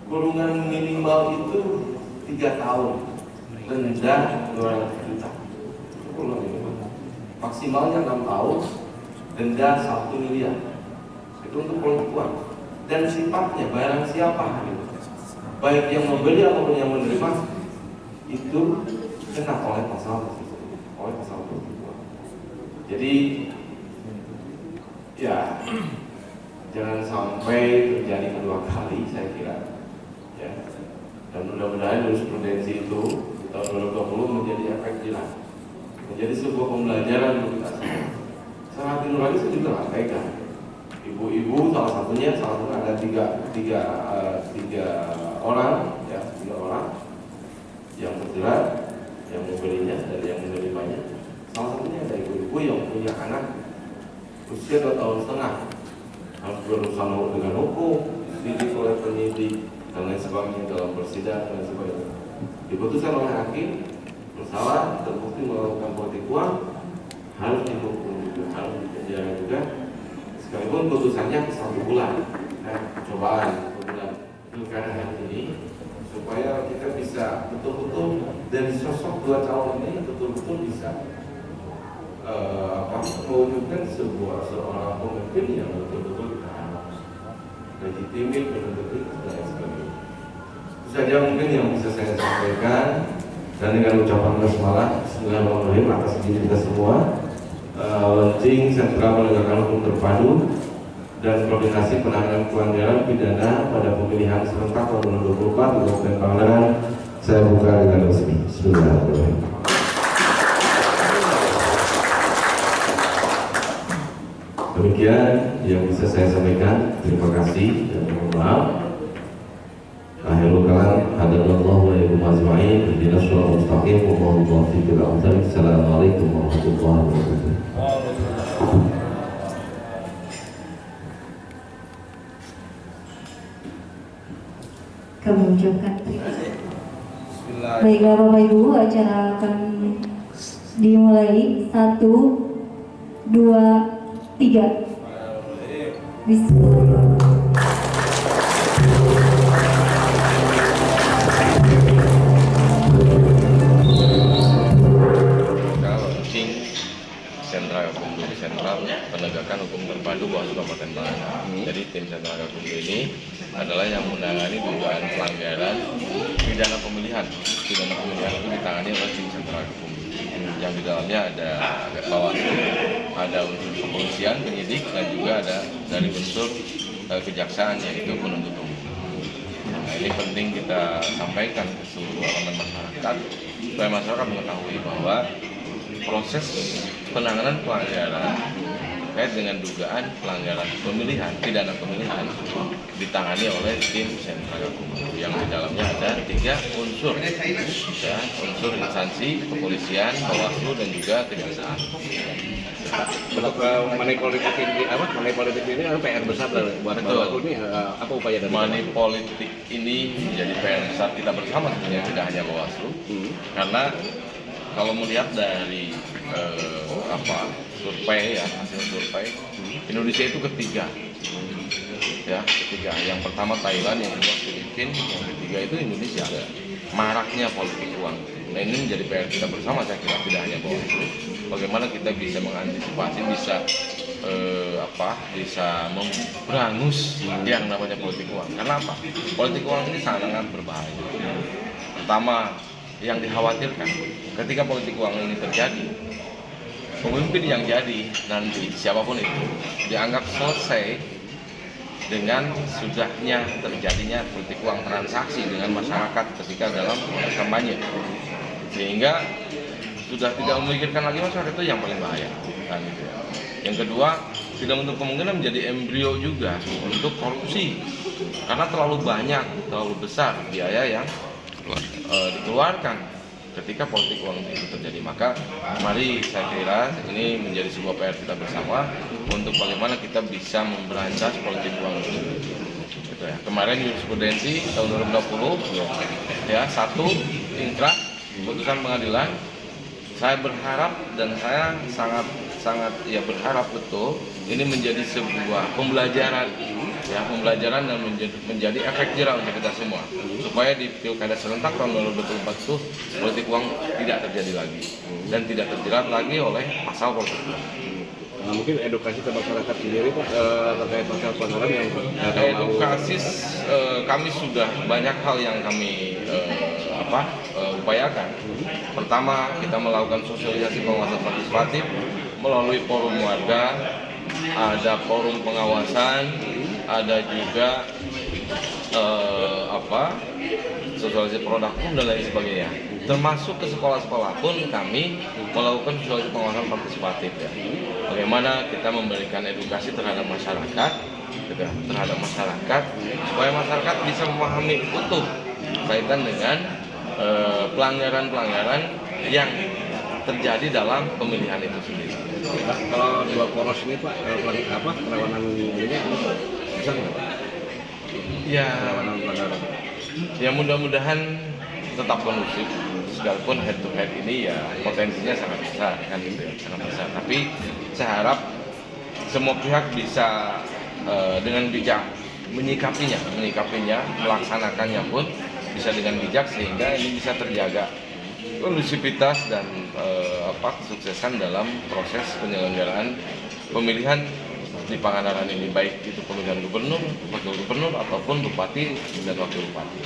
kurungan minimal itu 3 tahun, denda 200 juta. Itu kurungan minimal. Maksimalnya 6 tahun, denda 1 miliar. Itu untuk politik uang. Dan sifatnya barang siapa, baik yang membeli ataupun yang menerima, itu kena oleh pasal politik uang. Jadi ya jangan sampai terjadi kedua kali, saya kira. Ya. Dan mudah-mudahan jurisprudensi itu di tahun 2020 menjadi efek jelas, menjadi sebuah pembelajaran untuk kita semua. Sangat nurani saya juga nggak pegang. Ibu-ibu salah satunya ada tiga orang yang terjerat, yang membelinya dan yang menerimanya. Salah satunya ada ibu-ibu yang punya anak usia 2 tahun setengah, harus berurusan dengan hukum, dididik oleh penyidik dan lain sebagainya dalam persidangan dan lain sebagainya. Diputuskan oleh hakim bersalah, terbukti melakukan politik uang, harus dihukum juga, harus dipenjara juga. Sekalipun putusannya 1 bulan, cobaan 1 bulan pilkada hari ini, supaya kita bisa betul-betul dari sosok 2 tahun ini betul-betul bisa mewujudkan seorang pemimpin yang betul-betul legitimit, berintegritas dan lain sebagainya. Itu saja mungkin yang bisa saya sampaikan, dan dengan ucapan basmalah Bismillahirrahmanirrahim atas izin kita semua. Launching Sentra Penegakan Hukum Terpadu dan Koordinasi Penanganan Pelanggaran Pidana pada Pemilihan Serentak tahun 2024 di Kabupaten Pangandaran saya buka dengan resmi. Bismillahirrahmanirrahim. Demikian yang bisa saya sampaikan. Terima kasih dan mohon maaf. Akhirul kalam, hadanallahu wa iyyakum ajma'in. Ihdinas shiratal mustaqim. Wallahu muwaffiq ila aqwamit. Assalamualaikum warahmatullahi wabarakatuh. Kami ucapkan terima kasih. Baiklah Bapak Ibu, acara akan dimulai. 1, 2, 3. Bismillah. Sentra Gakumdu Sentral Penegakan Hukum Terpadu Bawaslu Kabupaten Pangandaran. Jadi tim Sentra Gakumdu ini adalah yang menangani dugaan pelanggaran pidana pemilihan. Pidana pemilihan itu ditangani oleh tim Sentra Gakumdu. Yang di dalamnya ada Bawaslu, ada unsur kepolisian, penyidik, dan juga ada dari unsur kejaksaan yaitu penuntut umum. Nah, ini penting kita sampaikan ke seluruh elemen masyarakat supaya masyarakat mengetahui bahwa proses penanganan pelanggaran terkait dengan dugaan pelanggaran pemilihan, pidana pemilihan ditangani oleh tim Sentra Gakumdu yang di dalamnya ada 3 unsur, ya, unsur instansi kepolisian, Bawaslu dan juga kejaksaan. Untuk money politik ini PR besar dari buat Bawaslu ini apa upaya dari money politik ini menjadi PR besar kita bersama tentunya, tidak hanya Bawaslu, karena kalau melihat dari survei ya, hasil survei Indonesia itu ketiga, ya ketiga. Yang pertama Thailand, yang kedua Filipina, yang ketiga itu Indonesia. Maraknya politik uang. Nah ini menjadi PR kita bersama, saya kira tidak hanya Bawaslu. Bagaimana kita bisa mengantisipasi, bisa memberangus yang namanya politik uang. Karena apa? Politik uang ini sangat berbahaya. Pertama, yang dikhawatirkan ketika politik uang ini terjadi, pemimpin yang jadi nanti siapapun itu dianggap selesai dengan sudahnya terjadinya politik uang transaksi dengan masyarakat ketika dalam kampanye, sehingga sudah tidak memikirkan lagi masyarakat, itu yang paling bahaya kan, gitu ya. Yang kedua, tidak menutup kemungkinan menjadi embrio juga untuk korupsi karena terlalu banyak, terlalu besar biaya yang dikeluarkan ketika politik uang itu terjadi. Maka mari saya kira ini menjadi sebuah PR kita bersama untuk bagaimana kita bisa memberantas politik uang itu. Gitu ya. Kemarin jurisprudensi tahun 2020 ya, 1 inkrah putusan pengadilan. Saya berharap dan saya sangat berharap betul ini menjadi sebuah pembelajaran ya pembelajaran dan menjadi efek jerah untuk kita semua, supaya di pilkada serentak tahun 2024 itu politik uang tidak terjadi lagi dan tidak terjerat lagi oleh pasal politik uang. Nah, mungkin edukasi ke masyarakat sendiri Pak terkait pasal pelanggaran yang edukasi kami sudah banyak hal yang kami upayakan. Pertama, kita melakukan sosialisasi pengawasan partisipatif melalui forum warga, ada forum pengawasan, ada juga sosialisasi produk hukum dan lain sebagainya. Termasuk ke sekolah-sekolah pun kami melakukan sosialisasi pengawasan partisipatif ya. Bagaimana kita memberikan edukasi terhadap masyarakat, gitu, terhadap masyarakat supaya masyarakat bisa memahami utuh kaitan dengan pelanggaran-pelanggaran yang terjadi dalam pemilihan itu sendiri. Kalau dua poros ini Pak, kerawanan ini bisa nggak Pak? Ya, Kerawanan pelanggaran. ya mudah-mudahan tetap kondusif, sekalipun head to head ini ya potensinya sangat besar kan gitu ya, sangat besar. Tapi saya harap semua pihak bisa dengan bijak menyikapinya, melaksanakannya pun bisa dengan bijak sehingga ini bisa terjaga kondusivitas dan kesuksesan dalam proses penyelenggaraan pemilihan di Pangandaran ini, baik itu pemilihan gubernur, wakil gubernur ataupun bupati dan wakil bupati.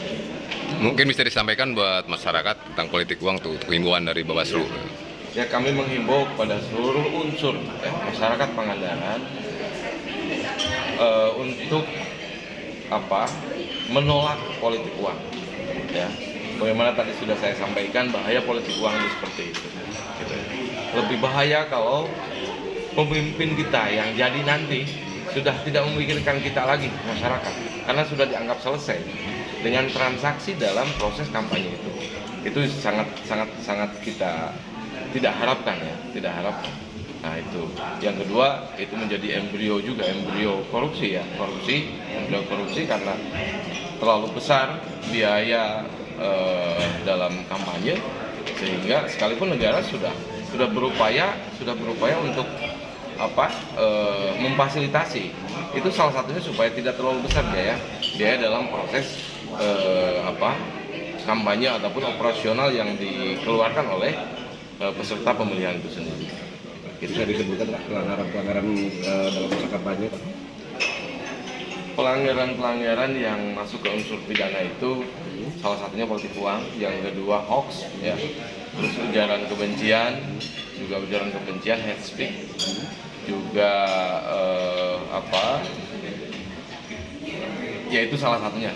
Mungkin bisa disampaikan buat masyarakat tentang politik uang tuh, himbauan dari Bawaslu. Ya, kami menghimbau kepada seluruh unsur masyarakat Pangandaran untuk menolak politik uang. Ya, bagaimana tadi sudah saya sampaikan bahaya politik uang itu seperti itu. Gitu. Lebih bahaya kalau pemimpin kita yang jadi nanti sudah tidak memikirkan kita lagi masyarakat, karena sudah dianggap selesai dengan transaksi dalam proses kampanye itu. Itu sangat kita tidak harapkan ya, tidak harapkan. Nah itu. Yang kedua, itu menjadi embrio korupsi ya, embrio korupsi karena terlalu besar biaya dalam kampanye, sehingga sekalipun negara sudah berupaya untuk memfasilitasi itu, salah satunya supaya tidak terlalu besar biaya dalam proses kampanye ataupun operasional yang dikeluarkan oleh peserta pemilihan itu sendiri. Itu bisa disebutkan pelanggaran dalam masa kampanye Pak? Pelanggaran yang masuk ke unsur pidana itu salah satunya politik uang, yang kedua hoax ya, terus ujaran kebencian, hate speech, juga ya itu salah satunya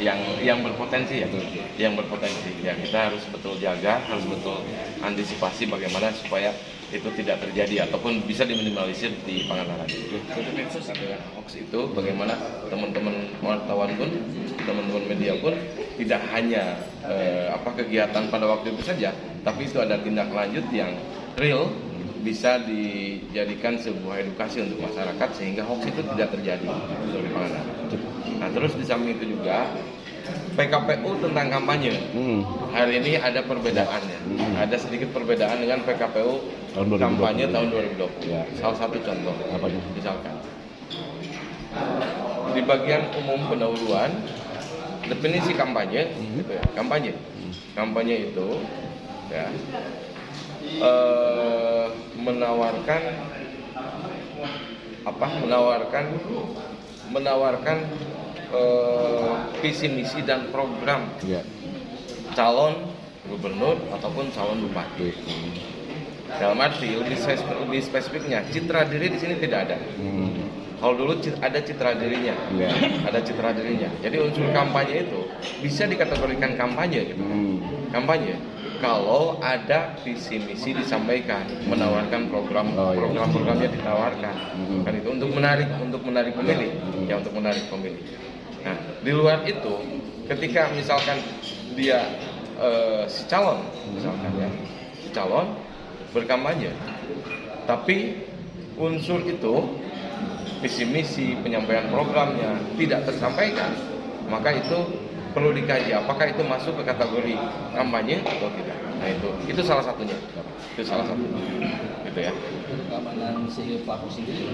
yang berpotensi ya, kita harus betul jaga, harus betul antisipasi bagaimana supaya itu tidak terjadi ataupun bisa diminimalisir di Pangandaran. Dengan hoax itu bagaimana teman-teman wartawan pun, teman-teman media pun tidak hanya kegiatan pada waktu itu saja, tapi itu ada tindak lanjut yang real, bisa dijadikan sebuah edukasi untuk masyarakat sehingga hoax itu tidak terjadi di Pangandaran. Nah, terus di samping itu juga PKPU tentang kampanye. Hari ini ada perbedaannya. Ada sedikit perbedaan dengan PKPU kampanye tahun 2020. Ya. Salah satu contoh, misalkan di bagian umum pendahuluan definisi kampanye, gitu ya. Kampanye itu ya menawarkan visi misi dan program calon gubernur ataupun calon bupati. Dalam arti lebih spesifiknya, citra diri di sini tidak ada. Kalau dulu ada citra dirinya, Jadi unsur kampanye itu bisa dikategorikan kampanye, gitu. Kampanye kalau ada visi misi disampaikan, menawarkan program-programnya ditawarkan, kan itu untuk menarik pemilih, untuk menarik pemilih. Nah, di luar itu, ketika misalkan dia si calon berkampanye, tapi unsur itu visi misi penyampaian programnya tidak tersampaikan, maka itu perlu dikaji apakah itu masuk ke kategori kampanye atau tidak. Nah itu salah satunya. Itu salah satunya. Gitu ya. Keamanan si pelaku sendiri.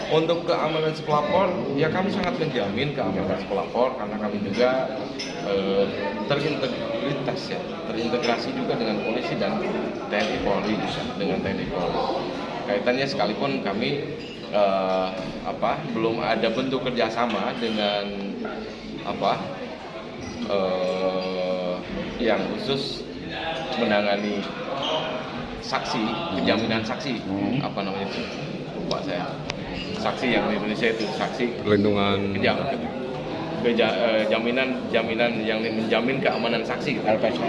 Untuk keamanan si pelapor, ya kami sangat menjamin keamanan si pelapor karena kami juga terintegrasi juga dengan polisi dan TNI Polri juga dengan TNI Polri. Kaitannya sekalipun kami belum ada bentuk kerjasama dengan yang khusus menangani saksi, penjaminan saksi, apa namanya itu, lupa saya. Saksi yang di Indonesia itu saksi Perlindungan jaminan yang menjamin keamanan saksi. LPSK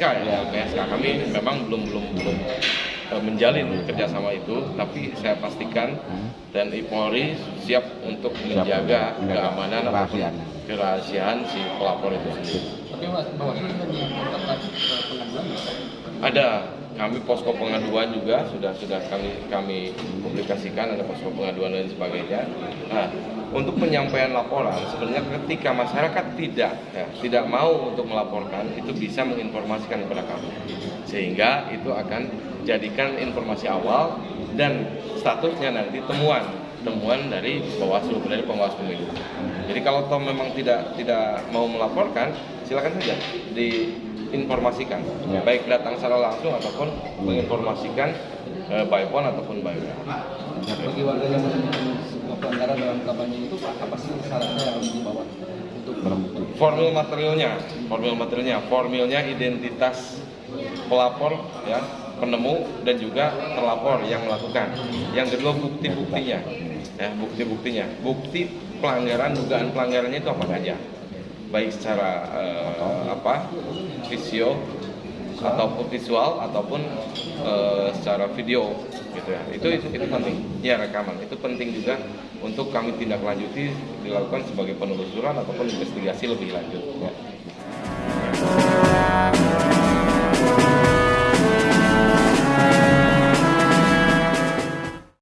ya. LPSK. Kami memang belum menjalin kerjasama itu, tapi saya pastikan TNI Polri siap untuk menjaga keamanan ataupun kerahasiaan si pelapor itu sendiri. Tapi Bawaslu sudah menyampaikan pengaduan. Ada, kami posko pengaduan juga sudah kami publikasikan, ada posko pengaduan dan sebagainya. Nah, untuk penyampaian laporan sebenarnya ketika masyarakat tidak mau untuk melaporkan, itu bisa menginformasikan kepada kami, sehingga itu akan jadikan informasi awal dan statusnya nanti temuan dari Bawaslu, dari pengawas pemilu. Jadi kalau toh memang tidak mau melaporkan, silakan saja diinformasikan, baik datang secara langsung ataupun menginformasikan by phone ataupun by web. Bagi warga yang melakukan sebuah pelanggaran dalam kampanye itu, apa sih syaratnya yang harus dibawa untuk berbukti? Formilnya identitas pelapor, ya, penemu dan juga terlapor yang melakukan. Yang kedua bukti-buktinya, ya, bukti pelanggaran, dugaan pelanggarannya itu apa saja, baik secara visual ataupun secara video, gitu ya. Itu penting, ya, rekaman itu penting juga untuk kami tindak lanjuti, dilakukan sebagai penelusuran ataupun investigasi lebih lanjut, ya.